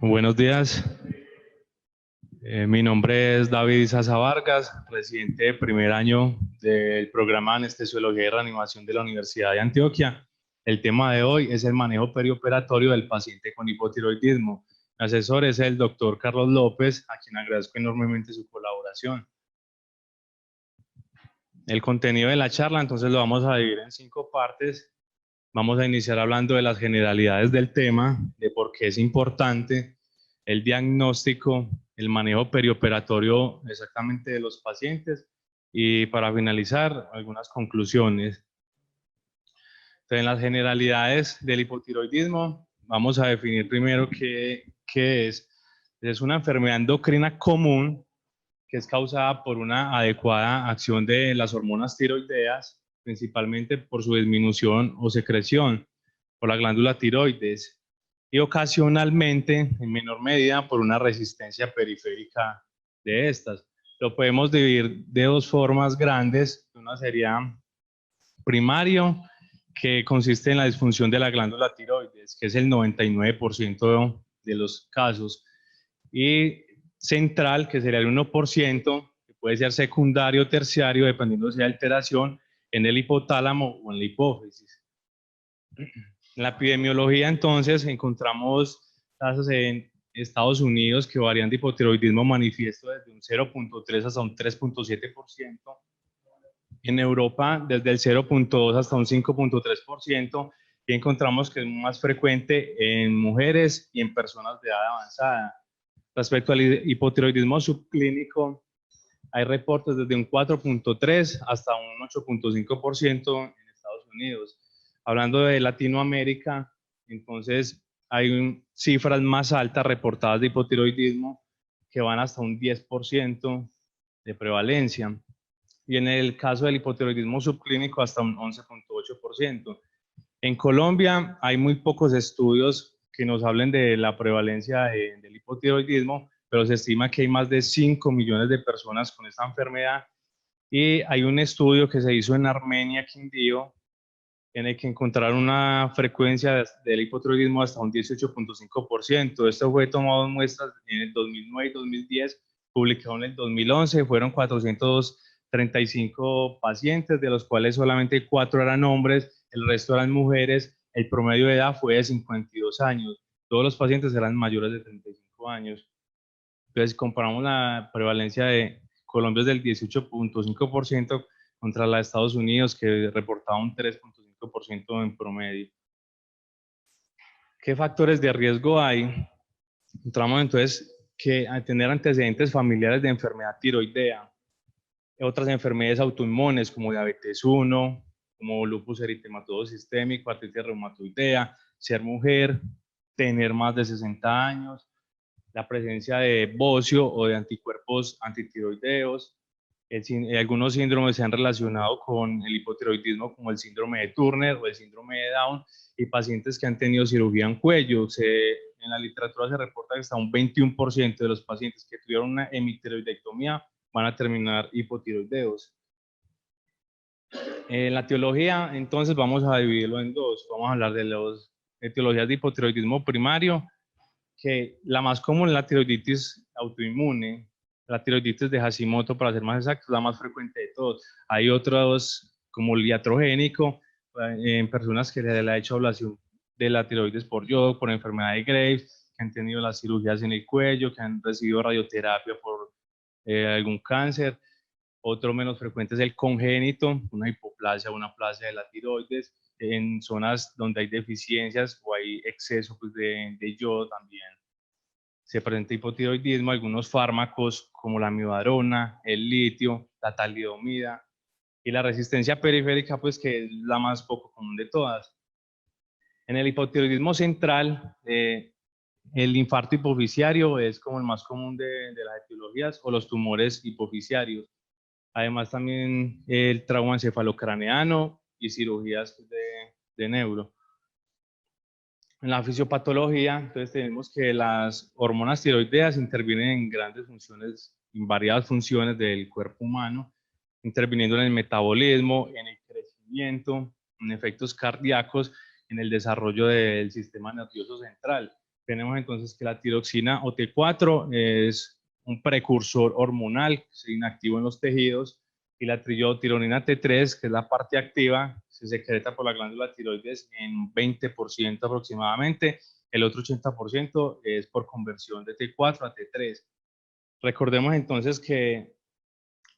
Buenos días. Mi nombre es David Isaza Vargas, residente de primer año del programa de Anestesiología y Reanimación de la Universidad de Antioquia. El tema de hoy es el manejo perioperatorio del paciente con hipotiroidismo. Mi asesor es el doctor Carlos López, a quien agradezco enormemente su colaboración. El contenido de la charla, entonces, lo vamos a dividir en 5 partes. Vamos a iniciar hablando de las generalidades del tema, de por qué es importante, el diagnóstico, el manejo perioperatorio exactamente de los pacientes y, para finalizar, algunas conclusiones. Entonces, en las generalidades del hipotiroidismo, vamos a definir primero qué es. Es una enfermedad endocrina común que es causada por una adecuada acción de las hormonas tiroideas, principalmente por su disminución o secreción por la glándula tiroides y ocasionalmente, en menor medida, por una resistencia periférica de estas. Lo podemos dividir de 2 formas grandes. Una sería primario, que consiste en la disfunción de la glándula tiroides, que es el 99% de los casos, y central, que sería el 1%, que puede ser secundario o terciario, dependiendo si hay alteración en el hipotálamo o en la hipófisis. En la epidemiología, entonces, encontramos tasas en Estados Unidos que varían de hipotiroidismo manifiesto desde un 0.3 hasta un 3.7%. En Europa, desde el 0.2 hasta un 5.3%, y encontramos que es más frecuente en mujeres y en personas de edad avanzada. Respecto al hipotiroidismo subclínico, hay reportes desde un 4.3 hasta un 8.5% en Estados Unidos. Hablando de Latinoamérica, entonces hay cifras más altas reportadas de hipotiroidismo que van hasta un 10% de prevalencia. Y en el caso del hipotiroidismo subclínico hasta un 11.8%. En Colombia hay muy pocos estudios que nos hablen de la prevalencia del hipotiroidismo, pero se estima que hay más de 5 millones de personas con esta enfermedad. Y hay un estudio que se hizo en Armenia, Quindío, en el que encontraron una frecuencia del hipotiroidismo hasta un 18.5%. Esto fue tomado en muestras en el 2009 y 2010, publicado en el 2011. Fueron 435 pacientes, de los cuales solamente 4 eran hombres, el resto eran mujeres. El promedio de edad fue de 52 años. Todos los pacientes eran mayores de 35 años. Entonces, comparamos la prevalencia de Colombia, es del 18.5%, contra la de Estados Unidos, que reportaba un 3.5% en promedio. ¿Qué factores de riesgo hay? Encontramos entonces que al tener antecedentes familiares de enfermedad tiroidea, otras enfermedades autoinmunes como diabetes 1, como lupus eritematoso sistémico, artritis reumatoidea, ser mujer, tener más de 60 años, la presencia de bocio o de anticuerpos antitiroideos. Algunos síndromes se han relacionado con el hipotiroidismo, como el síndrome de Turner o el síndrome de Down, y pacientes que han tenido cirugía en cuello. En la literatura se reporta que hasta un 21% de los pacientes que tuvieron una hemitiroidectomía van a terminar hipotiroideos. En la etiología, entonces, vamos a dividirlo en 2. Vamos a hablar de las etiologías de hipotiroidismo primario, que la más común es la tiroiditis autoinmune, la tiroiditis de Hashimoto, para ser más exacto, la más frecuente de todos. Hay otros, como el iatrogénico, en personas que se le ha hecho ablación de la tiroides por yodo, por enfermedad de Graves, que han tenido las cirugías en el cuello, que han recibido radioterapia por algún cáncer. Otro menos frecuente es el congénito, una hipoplasia o una plasia de la tiroides, en zonas donde hay deficiencias o hay exceso, pues, de yodo también. Se presenta hipotiroidismo. Algunos fármacos como la amiodarona, el litio, la talidomida, y la resistencia periférica, pues, que es la más poco común de todas. En el hipotiroidismo central, el infarto hipofisiario es como el más común de las etiologías, o los tumores hipofisiarios. Además, también el trauma encefalocraneano y cirugías de neuro. En la fisiopatología, entonces, tenemos que las hormonas tiroideas intervienen en grandes funciones, en variadas funciones del cuerpo humano, interviniendo en el metabolismo, en el crecimiento, en efectos cardíacos, en el desarrollo del sistema nervioso central. tenemos entonces que la tiroxina o T4 es un precursor hormonal que se inactivo en los tejidos, y la triiotironina T3, que es la parte activa, se secreta por la glándula tiroides en un 20% aproximadamente. El otro 80% es por conversión de T4 a T3. Recordemos entonces que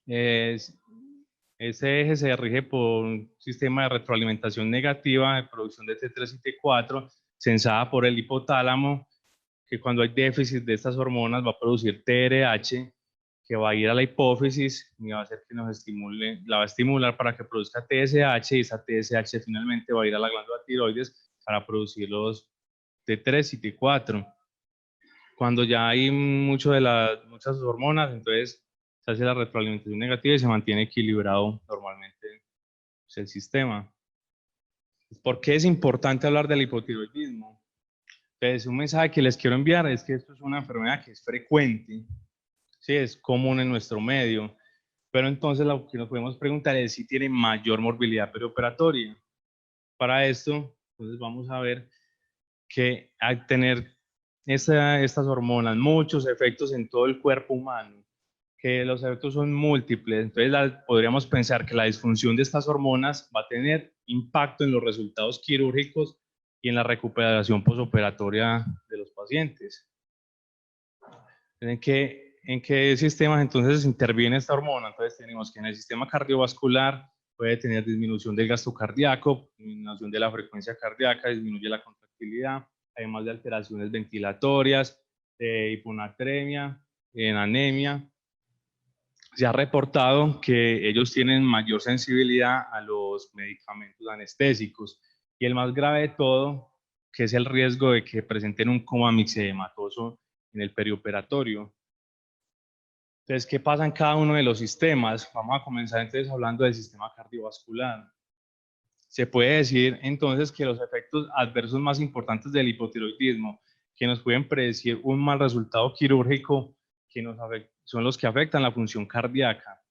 ese eje se rige por un sistema de retroalimentación negativa de producción de T3 y T4, sensada por el hipotálamo, que cuando hay déficit de estas hormonas va a producir TRH, que va a ir a la hipófisis y va a hacer que nos estimule, la va a estimular para que produzca TSH, y esa TSH finalmente va a ir a la glándula tiroides para producir los T3 y T4. Cuando ya hay muchas hormonas, entonces se hace la retroalimentación negativa y se mantiene equilibrado normalmente, pues, el sistema. ¿Por qué es importante hablar del hipotiroidismo? Entonces, un mensaje que les quiero enviar es que esto es una enfermedad que es frecuente, sí, es común en nuestro medio, pero entonces lo que nos podemos preguntar es si tiene mayor morbilidad perioperatoria. Para esto, entonces vamos a ver que al tener estas hormonas muchos efectos en todo el cuerpo humano, que los efectos son múltiples, entonces podríamos pensar que la disfunción de estas hormonas va a tener impacto en los resultados quirúrgicos y en la recuperación posoperatoria de los pacientes. ¿En qué sistemas entonces interviene esta hormona? Entonces tenemos que en el sistema cardiovascular puede tener disminución del gasto cardíaco, disminución de la frecuencia cardíaca, disminuye la contractilidad, además de alteraciones ventilatorias, hiponatremia, en anemia. Se ha reportado que ellos tienen mayor sensibilidad a los medicamentos anestésicos, y el más grave de todo, que es el riesgo de que presenten un coma mixedematoso en el perioperatorio. Entonces, ¿qué pasa en cada uno de los sistemas? Vamos a comenzar entonces hablando del sistema cardiovascular. Se puede decir entonces que los efectos adversos más importantes del hipotiroidismo, que nos pueden predecir un mal resultado quirúrgico, son los que afectan la función cardíaca.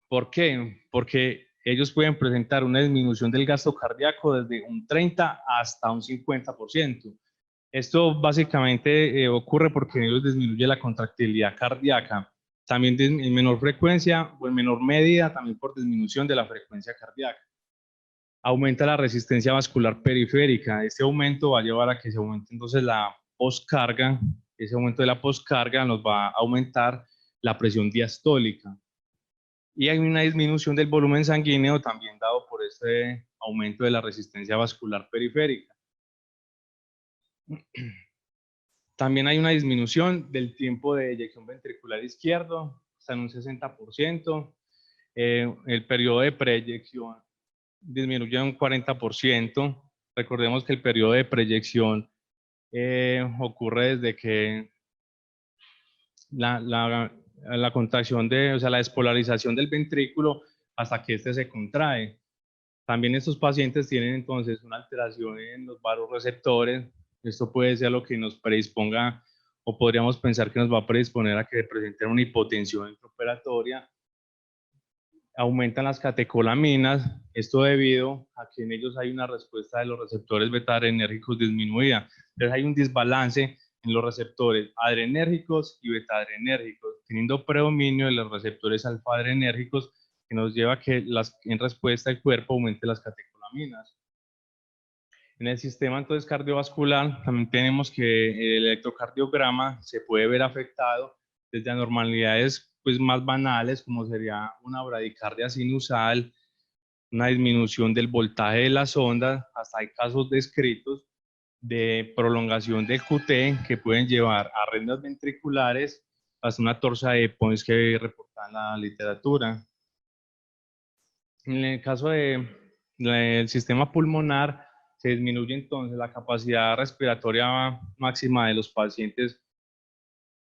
¿Por qué? Porque ellos pueden presentar una disminución del gasto cardíaco desde un 30 hasta un 50%. Esto básicamente ocurre porque ellos disminuye la contractilidad cardíaca, también en menor frecuencia o en menor medida, también por disminución de la frecuencia cardíaca. Aumenta la resistencia vascular periférica. Este aumento va a llevar a que se aumente entonces la poscarga. Ese aumento de la poscarga nos va a aumentar la presión diastólica. Y hay una disminución del volumen sanguíneo también dado por este aumento de la resistencia vascular periférica. También hay una disminución del tiempo de eyección ventricular izquierdo, hasta en un 60%. El periodo de preeyección disminuye un 40%. Recordemos que el periodo de proyección ocurre desde que la contracción o sea, la despolarización del ventrículo hasta que éste se contrae. También estos pacientes tienen entonces una alteración en los vasoreceptores. Esto puede ser lo que nos predisponga, o podríamos pensar que nos va a predisponer a que presenten una hipotensión intraoperatoria. Aumentan las catecolaminas, esto debido a que en ellos hay una respuesta de los receptores beta-adrenérgicos disminuida. Entonces hay un desbalance en los receptores adrenérgicos y beta-adrenérgicos, teniendo predominio de los receptores alfa-adrenérgicos, que nos lleva a que en respuesta el cuerpo aumente las catecolaminas. En el sistema entonces cardiovascular también tenemos que el electrocardiograma se puede ver afectado desde anormalidades pues más banales, como sería una bradicardia sinusal, una disminución del voltaje de las ondas, hasta hay casos descritos de prolongación del QT que pueden llevar a arritmias ventriculares, hasta una torsa de Pons que reporta en la literatura. En el caso del sistema pulmonar, se disminuye entonces la capacidad respiratoria máxima de los pacientes,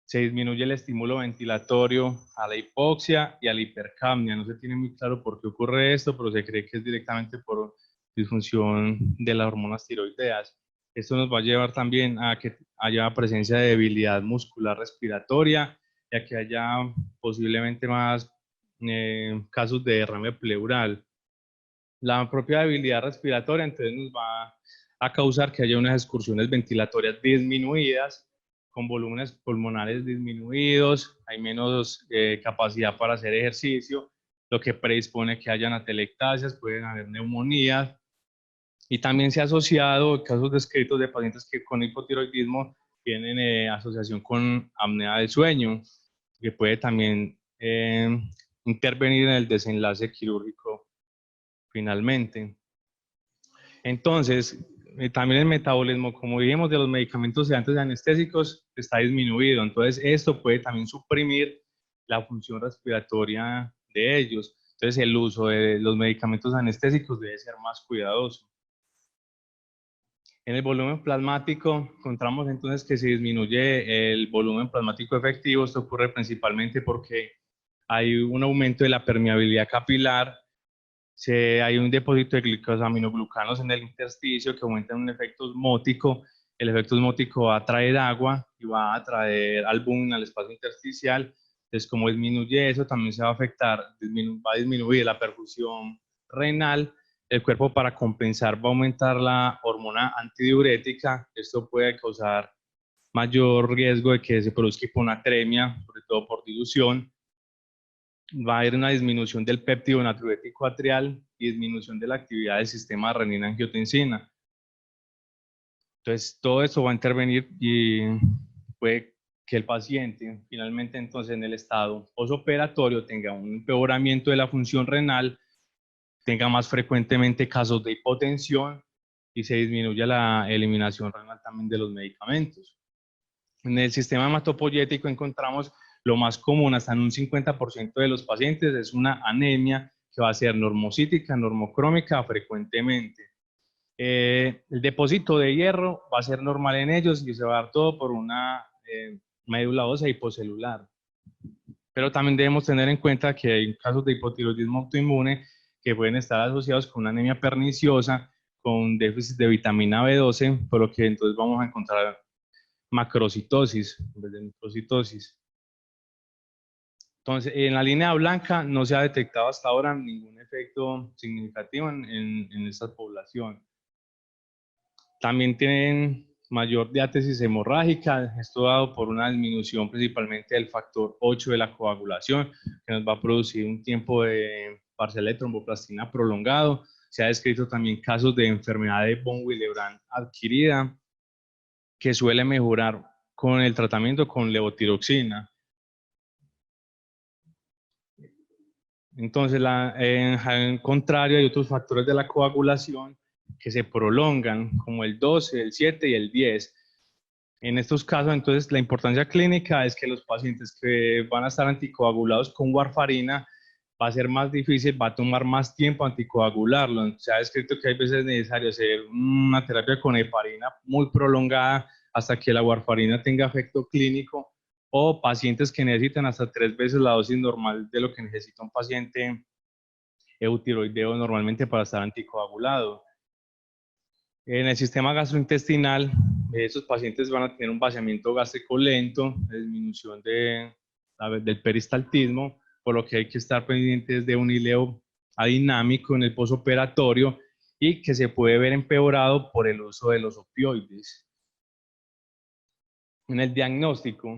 se disminuye el estímulo ventilatorio, a la hipoxia y a la hipercapnia. No se tiene muy claro por qué ocurre esto, pero se cree que es directamente por disfunción de las hormonas tiroideas. Esto nos va a llevar también a que haya presencia de debilidad muscular respiratoria y a que haya posiblemente más casos de derrame pleural. La propia debilidad respiratoria entonces nos va a causar que haya unas excursiones ventilatorias disminuidas, con volúmenes pulmonares disminuidos, hay menos capacidad para hacer ejercicio, lo que predispone que hayan atelectasias, pueden haber neumonías, y también se ha asociado casos descritos de pacientes que con hipotiroidismo tienen asociación con apnea del sueño, que puede también intervenir en el desenlace quirúrgico finalmente. Entonces, también el metabolismo, como dijimos, de los medicamentos sedantes y anestésicos está disminuido. Entonces, esto puede también suprimir la función respiratoria de ellos. Entonces, el uso de los medicamentos anestésicos debe ser más cuidadoso. En el volumen plasmático encontramos entonces que se disminuye el volumen plasmático efectivo. Esto ocurre principalmente porque hay un aumento de la permeabilidad capilar, hay un depósito de glicosaminoglucanos en el intersticio que aumentan un efecto osmótico. El efecto osmótico va a atraer agua y va a atraer albúmina al espacio intersticial. Entonces, como disminuye eso, también se va a afectar, va a disminuir la perfusión renal. El cuerpo, para compensar, va a aumentar la hormona antidiurética. Esto puede causar mayor riesgo de que se produzca hiponatremia, sobre todo por dilución. Va a haber una disminución del péptido natriurético atrial y disminución de la actividad del sistema de renina-angiotensina. Entonces, todo esto va a intervenir y puede que el paciente finalmente entonces en el estado posoperatorio tenga un empeoramiento de la función renal, tenga más frecuentemente casos de hipotensión y se disminuya la eliminación renal también de los medicamentos. En el sistema hematopoyético encontramos lo más común, hasta en un 50% de los pacientes, es una anemia que va a ser normocítica, normocrómica frecuentemente. El depósito de hierro va a ser normal en ellos y se va a dar todo por una médula ósea hipocelular. Pero también debemos tener en cuenta que hay casos de hipotiroidismo autoinmune que pueden estar asociados con una anemia perniciosa, con déficit de vitamina B12, por lo que entonces vamos a encontrar macrocitosis en vez de microcitosis. Entonces, en la línea blanca no se ha detectado hasta ahora ningún efecto significativo en esta población. También tienen mayor diátesis hemorrágica, esto dado por una disminución principalmente del factor 8 de la coagulación, que nos va a producir un tiempo de parcial de tromboplastina prolongado. Se ha descrito también casos de enfermedad de von Willebrand adquirida, que suele mejorar con el tratamiento con levotiroxina. Entonces, en contrario, hay otros factores de la coagulación que se prolongan, como el 12, el 7 y el 10. En estos casos, entonces, la importancia clínica es que los pacientes que van a estar anticoagulados con warfarina va a ser más difícil, va a tomar más tiempo anticoagularlo. Se ha descrito que hay veces necesario hacer una terapia con heparina muy prolongada hasta que la warfarina tenga efecto clínico, o pacientes que necesitan hasta 3 veces la dosis normal de lo que necesita un paciente eutiroideo normalmente para estar anticoagulado. En el sistema gastrointestinal, esos pacientes van a tener un vaciamiento gástrico lento, disminución del peristaltismo, por lo que hay que estar pendientes de un hileo adinámico en el posoperatorio y que se puede ver empeorado por el uso de los opioides. En el diagnóstico,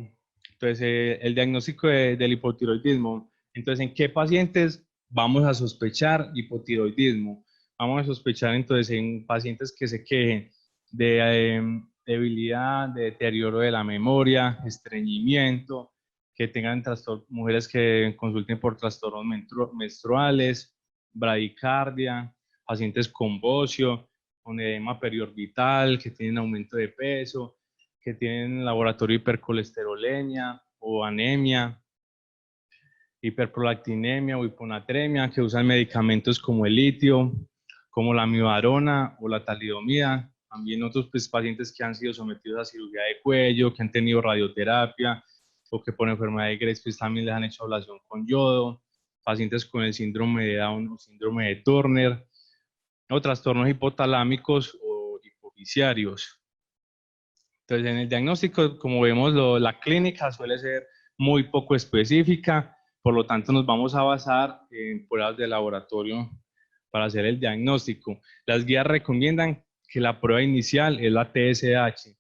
entonces el diagnóstico del hipotiroidismo, entonces ¿en qué pacientes vamos a sospechar hipotiroidismo? Vamos a sospechar entonces en pacientes que se quejen de debilidad, de deterioro de la memoria, estreñimiento, que tengan mujeres que consulten por trastornos menstruales, bradicardia, pacientes con bocio, con edema periorbital, que tienen aumento de peso, que tienen laboratorio hipercolesterolemia o anemia, hiperprolactinemia o hiponatremia, que usan medicamentos como el litio, como la amibarona o la talidomida. También otros pacientes que han sido sometidos a cirugía de cuello, que han tenido radioterapia o que por enfermedad de Graves pues también les han hecho ablación con yodo. Pacientes con el síndrome de Down o síndrome de Turner, o trastornos hipotalámicos o hipofisiarios. Entonces, en el diagnóstico, como vemos, la clínica suele ser muy poco específica, por lo tanto nos vamos a basar en pruebas de laboratorio para hacer el diagnóstico. Las guías recomiendan que la prueba inicial es la TSH.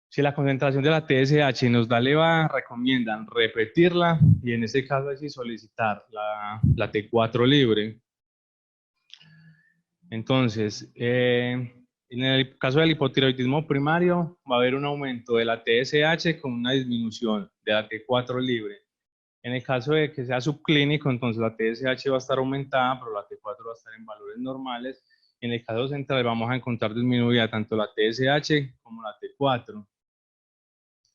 Si la concentración de la TSH nos da elevada, recomiendan repetirla y en este caso así solicitar la T4 libre. Entonces, en el caso del hipotiroidismo primario, va a haber un aumento de la TSH con una disminución de la T4 libre. En el caso de que sea subclínico, entonces la TSH va a estar aumentada, pero la T4 va a estar en valores normales. En el caso central vamos a encontrar disminuida tanto la TSH como la T4.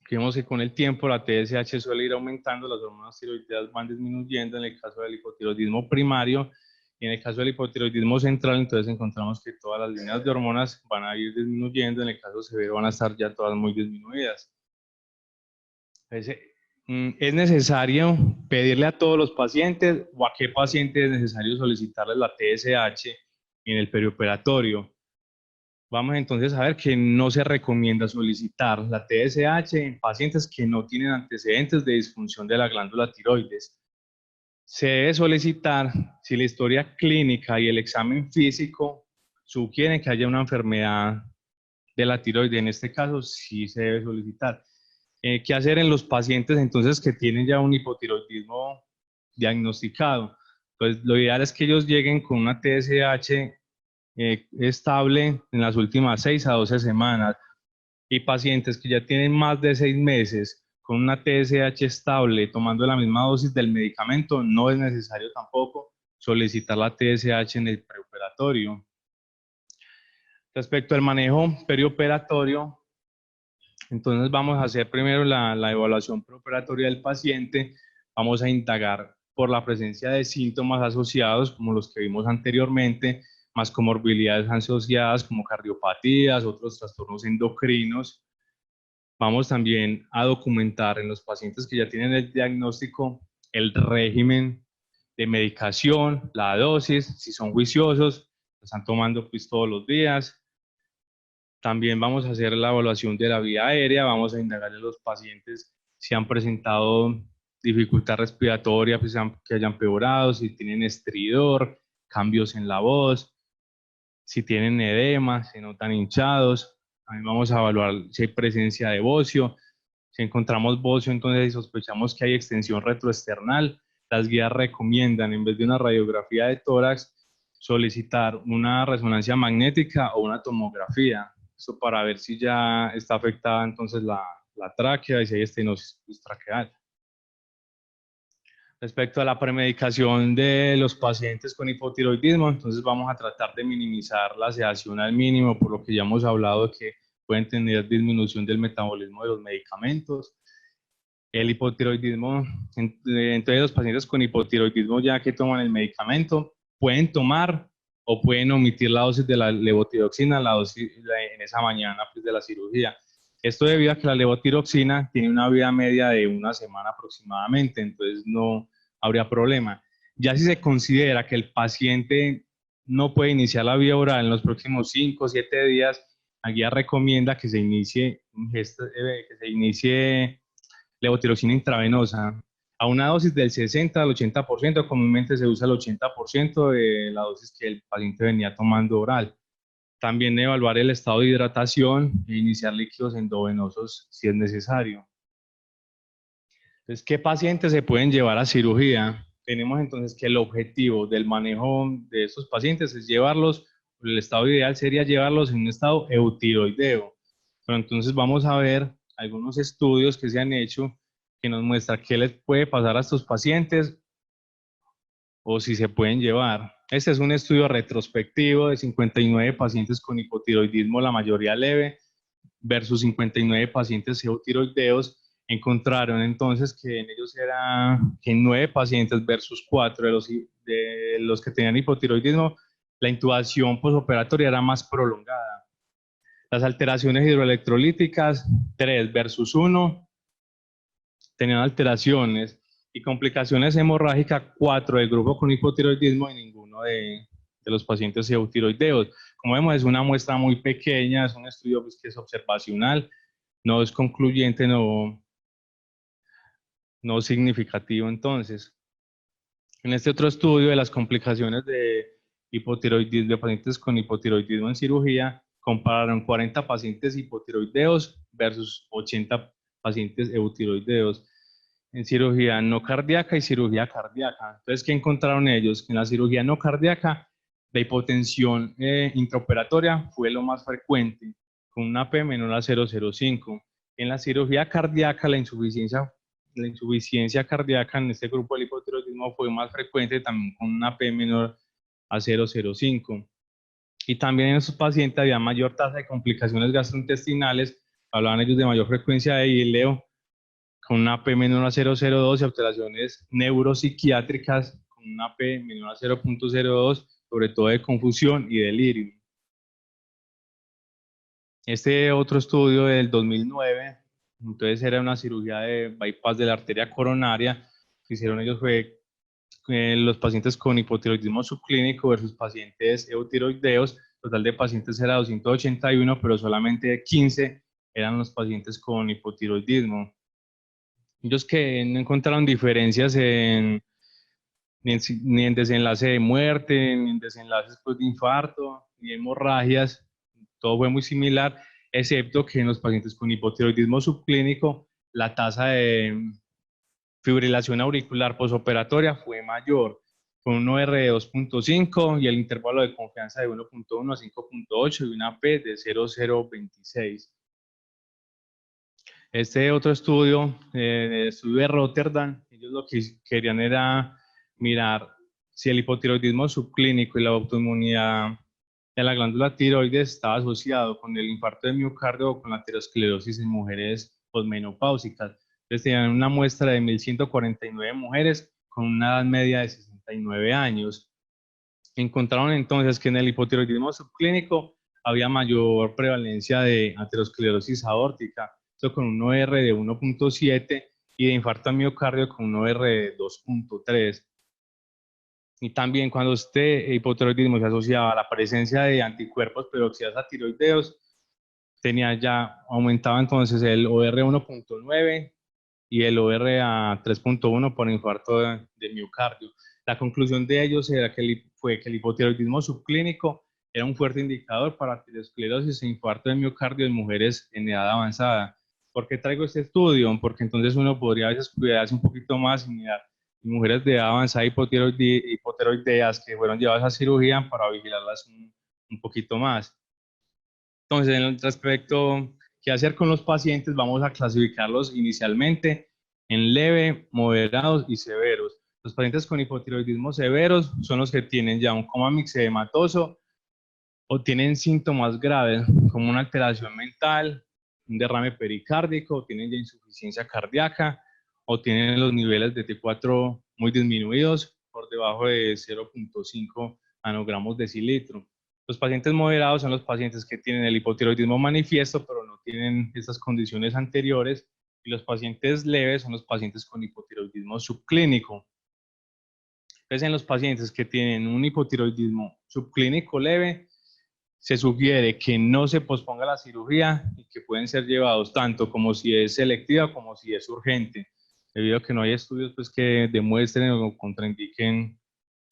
Vemos que con el tiempo la TSH suele ir aumentando, las hormonas tiroideas van disminuyendo en el caso del hipotiroidismo primario, y en el caso del hipotiroidismo central, entonces encontramos que todas las líneas de hormonas van a ir disminuyendo, en el caso severo van a estar ya todas muy disminuidas. Entonces, es necesario pedirle a todos los pacientes o a qué paciente es necesario solicitarles la TSH en el perioperatorio. Vamos entonces a ver que no se recomienda solicitar la TSH en pacientes que no tienen antecedentes de disfunción de la glándula tiroides. Se debe solicitar si la historia clínica y el examen físico sugieren que haya una enfermedad de la tiroides. En este caso sí se debe solicitar. ¿Qué hacer en los pacientes entonces que tienen ya un hipotiroidismo diagnosticado? Pues lo ideal es que ellos lleguen con una TSH estable en las últimas 6 a 12 semanas, y pacientes que ya tienen más de 6 meses con una TSH estable tomando la misma dosis del medicamento, no es necesario tampoco solicitar la TSH en el preoperatorio. Respecto al manejo perioperatorio, entonces vamos a hacer primero la evaluación preoperatoria del paciente. Vamos a indagar por la presencia de síntomas asociados como los que vimos anteriormente, más comorbilidades asociadas como cardiopatías, otros trastornos endocrinos. Vamos también a documentar en los pacientes que ya tienen el diagnóstico el régimen de medicación, la dosis, si son juiciosos, lo están tomando pues todos los días. También vamos a hacer la evaluación de la vía aérea, vamos a indagar en los pacientes si han presentado dificultad respiratoria, pues que hayan empeorado, si tienen estridor, cambios en la voz, si tienen edema, si notan hinchados. También vamos a evaluar si hay presencia de bocio. Si encontramos bocio, entonces sospechamos que hay extensión retroesternal. Las guías recomiendan, en vez de una radiografía de tórax, solicitar una resonancia magnética o una tomografía. Eso para ver si ya está afectada entonces la tráquea y si hay estenosis traqueal. Respecto a la premedicación de los pacientes con hipotiroidismo, entonces vamos a tratar de minimizar la sedación al mínimo, por lo que ya hemos hablado de que pueden tener disminución del metabolismo de los medicamentos. El hipotiroidismo, entonces los pacientes con hipotiroidismo ya que toman el medicamento, pueden tomar o pueden omitir la dosis de la levotiroxina, la dosis en esa mañana pues, de la cirugía. Esto debido a que la levotiroxina tiene una vida media de una semana aproximadamente, entonces no habría problema. Ya si se considera que el paciente no puede iniciar la vía oral en los próximos 5 o 7 días, la guía recomienda que se inicie levotiroxina intravenosa a una dosis del 60 al 80%, comúnmente se usa el 80% de la dosis que el paciente venía tomando oral. También evaluar el estado de hidratación e iniciar líquidos endovenosos si es necesario. Entonces, ¿qué pacientes se pueden llevar a cirugía? Tenemos entonces que el objetivo del manejo de estos pacientes es llevarlos, el estado ideal sería llevarlos en un estado eutiroideo. Pero entonces vamos a ver algunos estudios que se han hecho que nos muestran qué les puede pasar a estos pacientes o si se pueden llevar. Este es un estudio retrospectivo de 59 pacientes con hipotiroidismo, la mayoría leve, versus 59 pacientes eutiroideos. Encontraron entonces que en ellos era que en 9 pacientes versus 4 de los que tenían hipotiroidismo, la intubación posoperatoria era más prolongada. Las alteraciones hidroelectrolíticas, 3 versus 1, tenían alteraciones, y complicaciones hemorrágicas, 4 del grupo con hipotiroidismo y ninguno de los pacientes eutiroideos. Como vemos, es una muestra muy pequeña, es un estudio pues, que es observacional, no es concluyente, no significativo. Entonces, en este otro estudio de las complicaciones de hipotiroidismo, de pacientes con hipotiroidismo en cirugía, compararon 40 pacientes hipotiroideos versus 80 pacientes eutiroideos en cirugía no cardíaca y cirugía cardíaca. Entonces, ¿qué encontraron ellos? Que en la cirugía no cardíaca, la hipotensión intraoperatoria fue lo más frecuente, con una P menor a 0,05. En la cirugía cardíaca, la insuficiencia cardíaca en este grupo del hipotiroidismo fue más frecuente, también con una P menor a 0,05. Y también en esos pacientes había mayor tasa de complicaciones gastrointestinales, hablaban ellos de mayor frecuencia de hileo, con una P menor a 0,02 y alteraciones neuropsiquiátricas con una P menor a 0,02, sobre todo de confusión y delirio. Este otro estudio del 2009, entonces era una cirugía de bypass de la arteria coronaria, lo que hicieron ellos fue los pacientes con hipotiroidismo subclínico versus pacientes eutiroideos. Total de pacientes era 281, pero solamente 15 eran los pacientes con hipotiroidismo. Ellos que no encontraron diferencias ni en desenlace de muerte, ni en desenlaces pues, de infarto, ni hemorragias, todo fue muy similar, excepto que en los pacientes con hipotiroidismo subclínico la tasa de fibrilación auricular posoperatoria fue mayor, con un OR de 2.5 y el intervalo de confianza de 1.1 a 5.8 y una P de 0,026. Este otro estudio, el estudio de Rotterdam, ellos lo que querían era mirar si el hipotiroidismo subclínico y la autoinmunidad de la glándula tiroides estaba asociado con el infarto de miocardio o con la aterosclerosis en mujeres posmenopáusicas. Entonces tenían una muestra de 1.149 mujeres con una edad media de 69 años. Encontraron entonces que en el hipotiroidismo subclínico había mayor prevalencia de aterosclerosis aórtica, esto con un OR de 1.7 y de infarto al miocardio con un OR de 2.3. Y también cuando este hipotiroidismo se asociaba a la presencia de anticuerpos peroxidas a tiroideos, aumentaba entonces el OR 1.9 y el OR a 3.1 por infarto de miocardio. La conclusión de ellos fue que el hipotiroidismo subclínico era un fuerte indicador para aterosclerosis e infarto de miocardio en mujeres en edad avanzada. ¿Por qué traigo este estudio? Porque entonces uno podría a veces cuidarse un poquito más y mirar mujeres de edad avanzada hipotiroideas que fueron llevadas a cirugía para vigilarlas un poquito más. Entonces, en respecto qué hacer con los pacientes, vamos a clasificarlos inicialmente en leve, moderados y severos. Los pacientes con hipotiroidismo severos son los que tienen ya un coma mixedematoso o tienen síntomas graves como una alteración mental, un derrame pericárdico, tienen ya insuficiencia cardíaca o tienen los niveles de T4 muy disminuidos por debajo de 0.5 nanogramos decilitro. Los pacientes moderados son los pacientes que tienen el hipotiroidismo manifiesto, pero no tienen estas condiciones anteriores. Y los pacientes leves son los pacientes con hipotiroidismo subclínico. Entonces, en los pacientes que tienen un hipotiroidismo subclínico leve, se sugiere que no se posponga la cirugía y que pueden ser llevados tanto como si es selectiva como si es urgente, debido a que no hay estudios pues, que demuestren o contraindiquen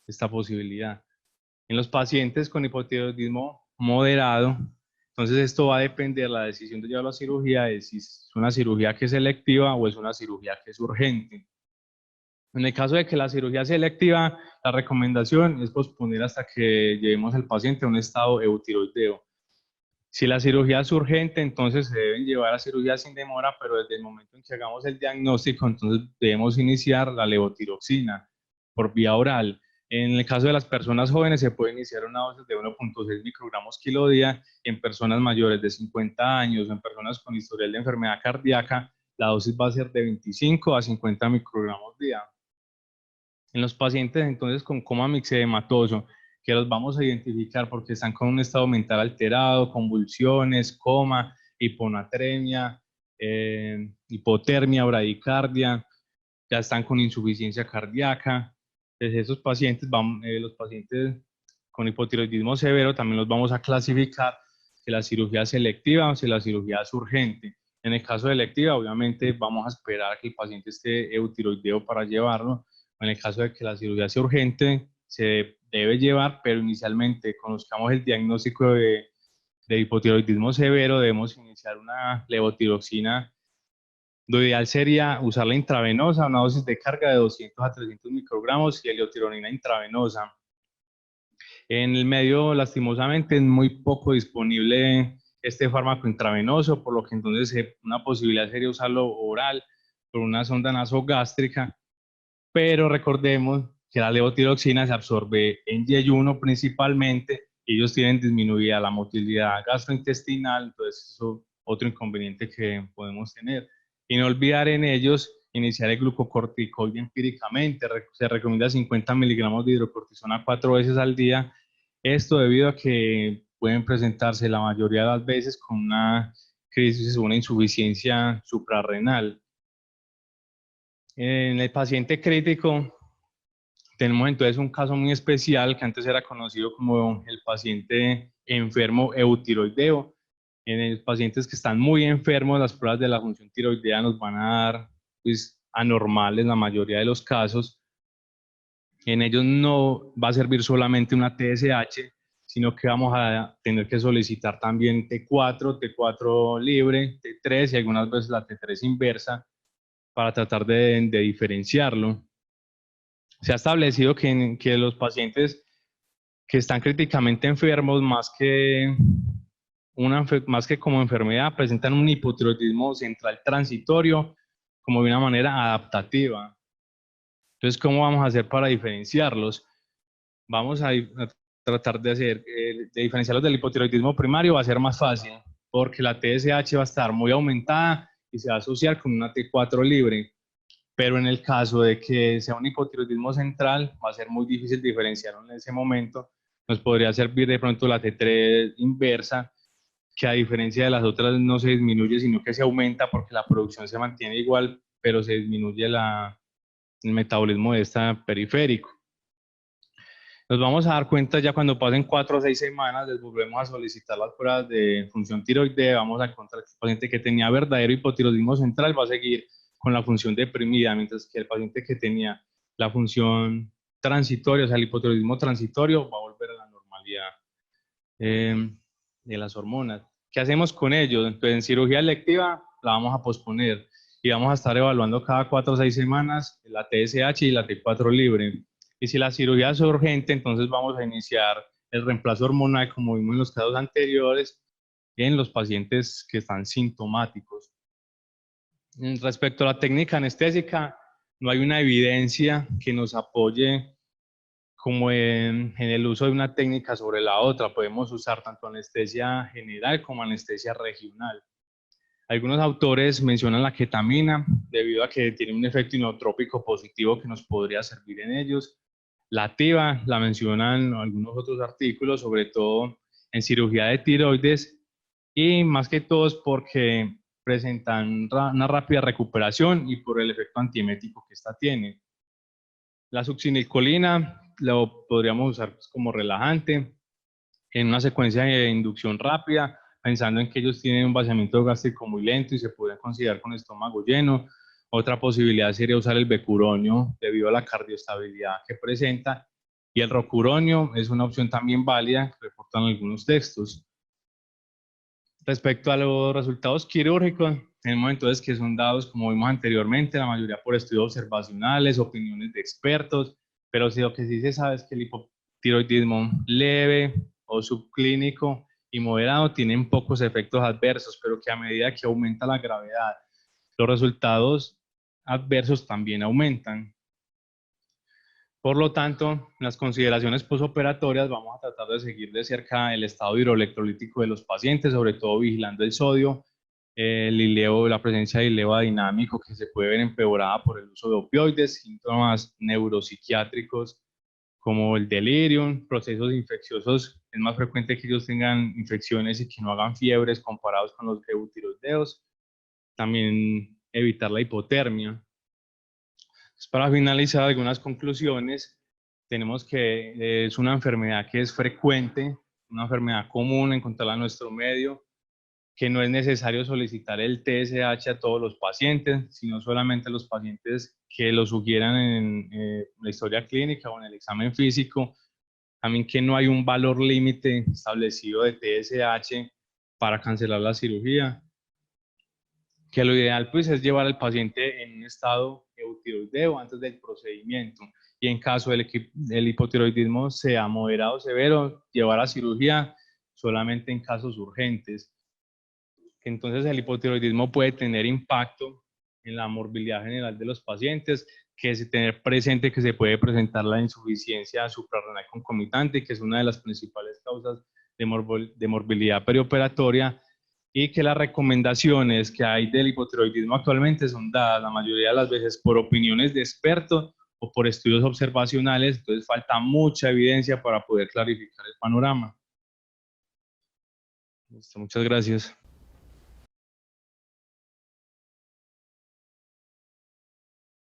esta posibilidad. En los pacientes con hipotiroidismo moderado, entonces esto va a depender de la decisión de llevarlo a cirugía, de si es una cirugía que es selectiva o es una cirugía que es urgente. En el caso de que la cirugía selectiva, la recomendación es posponer hasta que llevemos al paciente a un estado eutiroideo. Si la cirugía es urgente, entonces se deben llevar a cirugía sin demora, pero desde el momento en que hagamos el diagnóstico, entonces debemos iniciar la levotiroxina por vía oral. En el caso de las personas jóvenes, se puede iniciar una dosis de 1.6 microgramos kilo día. En personas mayores de 50 años o en personas con historial de enfermedad cardíaca, la dosis va a ser de 25 a 50 microgramos día. En los pacientes entonces con coma mixedematoso, que los vamos a identificar porque están con un estado mental alterado, convulsiones, coma, hiponatremia, hipotermia, bradicardia, ya están con insuficiencia cardíaca. Entonces esos pacientes, los pacientes con hipotiroidismo severo también los vamos a clasificar si la cirugía es selectiva o si la cirugía es urgente. En el caso de electiva, obviamente vamos a esperar a que el paciente esté eutiroideo para llevarlo. En el caso de que la cirugía sea urgente, se debe llevar, pero inicialmente conozcamos el diagnóstico de hipotiroidismo severo, debemos iniciar una levotiroxina. Lo ideal sería usar la intravenosa, una dosis de carga de 200 a 300 microgramos y heliotironina intravenosa. En el medio, lastimosamente, es muy poco disponible este fármaco intravenoso, por lo que entonces una posibilidad sería usarlo oral por una sonda nasogástrica, pero recordemos que la levotiroxina se absorbe en yeyuno principalmente, y ellos tienen disminuida la motilidad gastrointestinal, entonces eso es otro inconveniente que podemos tener. Y no olvidar en ellos iniciar el glucocorticoide empíricamente, se recomienda 50 miligramos de hidrocortisona 4 veces al día, esto debido a que pueden presentarse la mayoría de las veces con una crisis o una insuficiencia suprarrenal. En el paciente crítico tenemos entonces un caso muy especial que antes era conocido como el paciente enfermo eutiroideo. En los pacientes que están muy enfermos, las pruebas de la función tiroidea nos van a dar pues, anormales en la mayoría de los casos. En ellos no va a servir solamente una TSH, sino que vamos a tener que solicitar también T4 libre, T3 y algunas veces la T3 inversa para tratar de diferenciarlo. Se ha establecido que los pacientes que están críticamente enfermos, más que como enfermedad, presentan un hipotiroidismo central transitorio como de una manera adaptativa. Entonces, ¿cómo vamos a hacer para diferenciarlos? Vamos a tratar de diferenciarlos del hipotiroidismo primario. Va a ser más fácil porque la TSH va a estar muy aumentada y se va a asociar con una T4 libre. Pero en el caso de que sea un hipotiroidismo central, va a ser muy difícil diferenciarlo en ese momento. Nos podría servir de pronto la T3 inversa, que a diferencia de las otras no se disminuye, sino que se aumenta porque la producción se mantiene igual, pero se disminuye el metabolismo de esta periférico. Nos vamos a dar cuenta ya cuando pasen 4 o 6 semanas, les volvemos a solicitar las pruebas de función tiroidea, vamos a encontrar que el paciente que tenía verdadero hipotiroidismo central va a seguir con la función deprimida, mientras que el paciente que tenía la función transitoria, o sea, el hipotiroidismo transitorio, va a volver a la normalidad de las hormonas. ¿Qué hacemos con ellos? Entonces, en cirugía electiva la vamos a posponer y vamos a estar evaluando cada 4 o 6 semanas la TSH y la T4 libre. Y si la cirugía es urgente, entonces vamos a iniciar el reemplazo hormonal, como vimos en los casos anteriores, en los pacientes que están sintomáticos. Respecto a la técnica anestésica, no hay una evidencia que nos apoye como en el uso de una técnica sobre la otra. Podemos usar tanto anestesia general como anestesia regional. Algunos autores mencionan la ketamina debido a que tiene un efecto inotrópico positivo que nos podría servir en ellos. La tiva la mencionan algunos otros artículos, sobre todo en cirugía de tiroides, y más que todo es porque presentan una rápida recuperación y por el efecto antiemético que esta tiene. La succinilcolina lo podríamos usar pues, como relajante en una secuencia de inducción rápida, pensando en que ellos tienen un vaciamiento gástrico muy lento y se pueden considerar con estómago lleno. Otra posibilidad sería usar el becuronio debido a la cardioestabilidad que presenta, y el rocuronio es una opción también válida que reportan algunos textos. Respecto a los resultados quirúrgicos, tenemos entonces que son dados, como vimos anteriormente, la mayoría por estudios observacionales, opiniones de expertos, pero si lo que sí se sabe es que el hipotiroidismo leve o subclínico y moderado tienen pocos efectos adversos, pero que a medida que aumenta la gravedad, los resultados adversos también aumentan. Por lo tanto, en las consideraciones posoperatorias vamos a tratar de seguir de cerca el estado hidroelectrolítico de los pacientes, sobre todo vigilando el sodio, la presencia de ileo dinámico que se puede ver empeorada por el uso de opioides, síntomas neuropsiquiátricos como el delirium, procesos infecciosos. Es más frecuente que ellos tengan infecciones y que no hagan fiebres comparados con los eutiroideos. También evitar la hipotermia. Para finalizar, algunas conclusiones. Tenemos que es una enfermedad que es frecuente, una enfermedad común encontrarla en nuestro medio, que no es necesario solicitar el TSH a todos los pacientes, sino solamente a los pacientes que lo sugieran en la historia clínica o en el examen físico, También que no hay un valor límite establecido de TSH para cancelar la cirugía. Que lo ideal pues es llevar al paciente en un estado eutiroideo antes del procedimiento y en caso del hipotiroidismo sea moderado o severo, llevar a cirugía solamente en casos urgentes. Entonces el hipotiroidismo puede tener impacto en la morbilidad general de los pacientes, que es tener presente que se puede presentar la insuficiencia suprarrenal concomitante, que es una de las principales causas de morbilidad perioperatoria, y que las recomendaciones que hay del hipotiroidismo actualmente son dadas la mayoría de las veces por opiniones de expertos o por estudios observacionales, entonces falta mucha evidencia para poder clarificar el panorama. Listo, muchas gracias.